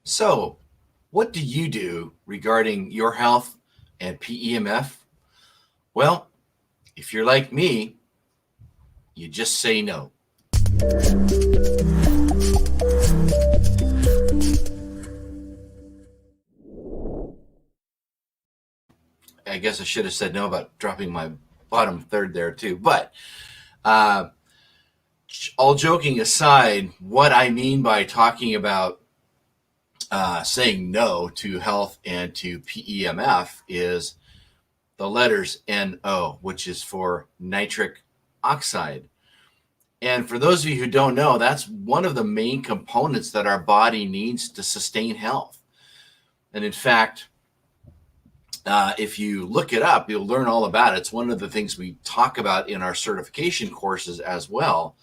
So, what do you do regarding your health and PEMF? Well, if you're like me, you just say no. I guess I should have said no about dropping my bottom third there too. But uh, all joking aside, what I mean by talking about saying no to health and to PEMF is the letters NO, which is for nitric oxide. And for those of you who don't know, that's one of the main components that our body needs to sustain health. And in fact, if you look it up, you'll learn all about it. It's one of the things we talk about in our certification courses as well.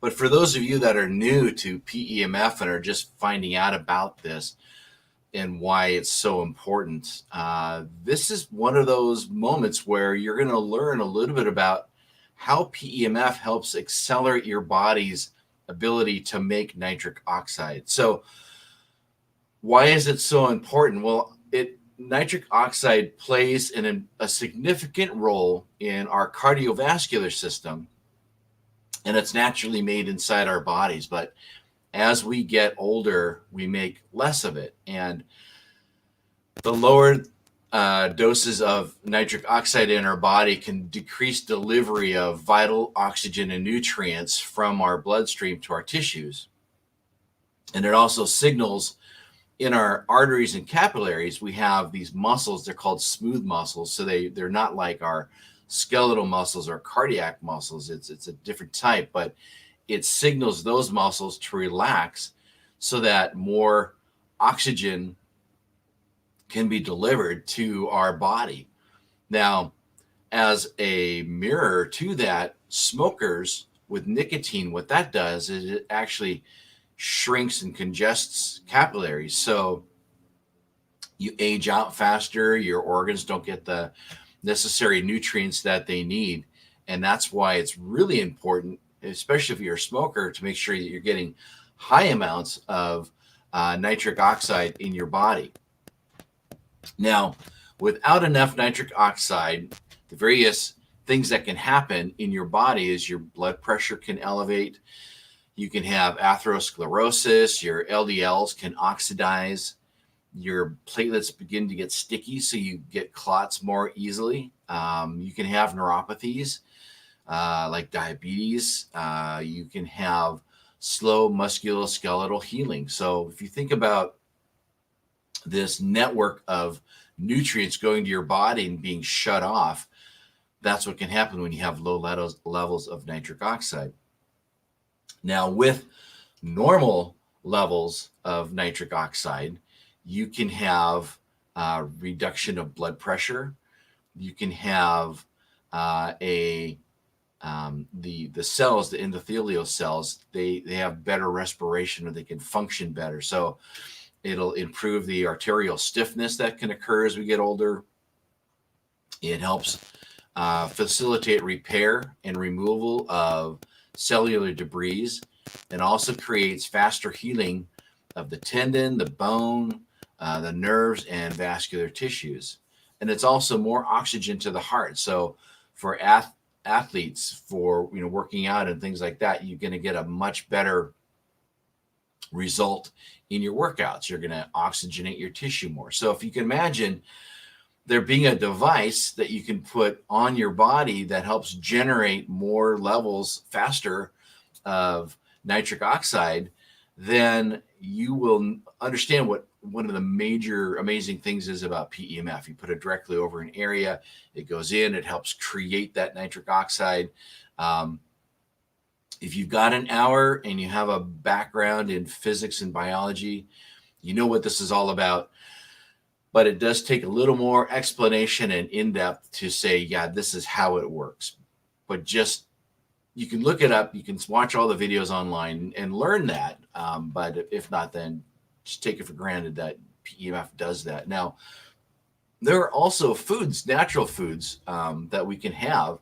But for those of you that are new to PEMF and are just finding out about this and why it's so important, this is one of those moments where you're going to learn a little bit about how PEMF helps accelerate your body's ability to make nitric oxide. So why is it so important? Well, nitric oxide plays a significant role in our cardiovascular system, and it's naturally made inside our bodies. But as we get older, we make less of it. And the lower doses of nitric oxide in our body can decrease delivery of vital oxygen and nutrients from our bloodstream to our tissues. And it also signals in our arteries and capillaries, we have these muscles. They're called smooth muscles. So they're not like our skeletal muscles or cardiac muscles. It's a different type, but it signals those muscles to relax so that more oxygen can be delivered to our body. Now, as a mirror to that, smokers with nicotine, what that does is it actually shrinks and congests capillaries. So you age out faster, your organs don't get the necessary nutrients that they need. And that's why it's really important, especially if you're a smoker, to make sure that you're getting high amounts of nitric oxide in your body. Now, without enough nitric oxide, the various things that can happen in your body is your blood pressure can elevate. You can have atherosclerosis, your LDLs can oxidize, your platelets begin to get sticky, so you get clots more easily. You can have neuropathies like diabetes. You can have slow musculoskeletal healing. So if you think about this network of nutrients going to your body and being shut off, that's what can happen when you have low levels of nitric oxide. Now, with normal levels of nitric oxide, you can have reduction of blood pressure. You can have the cells, the endothelial cells, they have better respiration, or they can function better. So it'll improve the arterial stiffness that can occur as we get older. It helps facilitate repair and removal of cellular debris, and also creates faster healing of the tendon, the bone, the nerves, and vascular tissues. And it's also more oxygen to the heart. So for athletes, for working out and things like that, you're going to get a much better result in your workouts. You're going to oxygenate your tissue more. So if you can imagine there being a device that you can put on your body that helps generate more levels faster of nitric oxide, then you will understand what one of the major amazing things is about PEMF. You put it directly over an area, it goes in, it helps create that nitric oxide. If you've got an hour and you have a background in physics and biology, you know what this is all about. But it does take a little more explanation and in-depth to say, yeah, this is how it works. But just, you can look it up. You can watch all the videos online and learn that. But if not, then just take it for granted that PEMF does that. Now, there are also foods, natural foods that we can have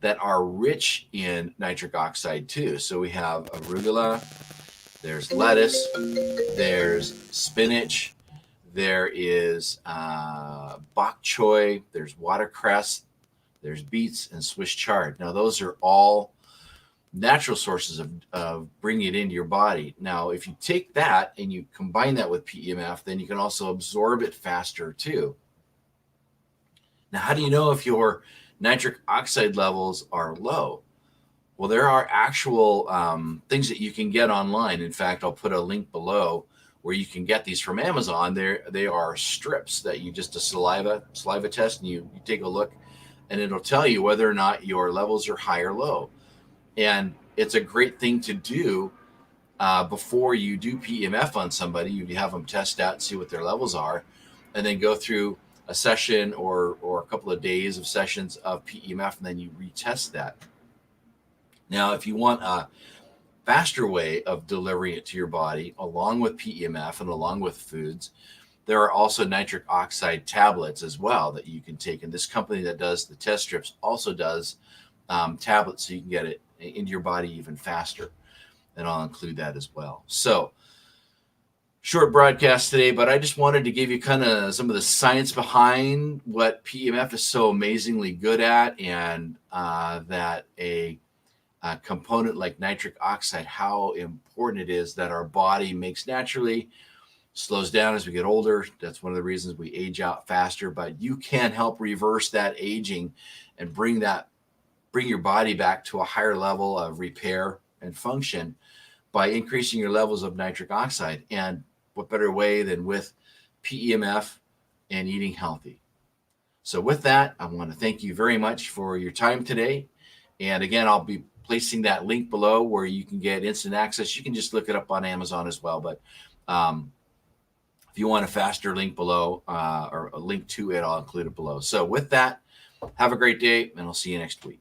that are rich in nitric oxide too. So we have arugula, there's lettuce, there's spinach, there is bok choy, there's watercress, there's beets, and Swiss chard. Now, those are all natural sources of bringing it into your body. Now, if you take that and you combine that with PEMF, then you can also absorb it faster too. Now, how do you know if your nitric oxide levels are low? Well, there are actual things that you can get online. In fact, I'll put a link below where you can get these from Amazon. They are strips that you just a saliva test, and you take a look, and it'll tell you whether or not your levels are high or low. And it's a great thing to do before you do PEMF on somebody. You have them test out and see what their levels are, and then go through a session or a couple of days of sessions of PEMF, and then you retest that. Now, if you want a faster way of delivering it to your body, along with PEMF and along with foods, there are also nitric oxide tablets as well that you can take. And this company that does the test strips also does tablets, so you can get it into your body even faster. And I'll include that as well. So, short broadcast today, but I just wanted to give you kind of some of the science behind what PEMF is so amazingly good at, and that a component like nitric oxide, how important it is that our body makes naturally, slows down as we get older. That's one of the reasons we age out faster, but you can help reverse that aging and bring your body back to a higher level of repair and function by increasing your levels of nitric oxide. And what better way than with PEMF and eating healthy? So with that, I want to thank you very much for your time today. And again, I'll be placing that link below where you can get instant access. You can just look it up on Amazon as well. But if you want a faster link below or a link to it, I'll include it below. So with that, have a great day, and I'll see you next week.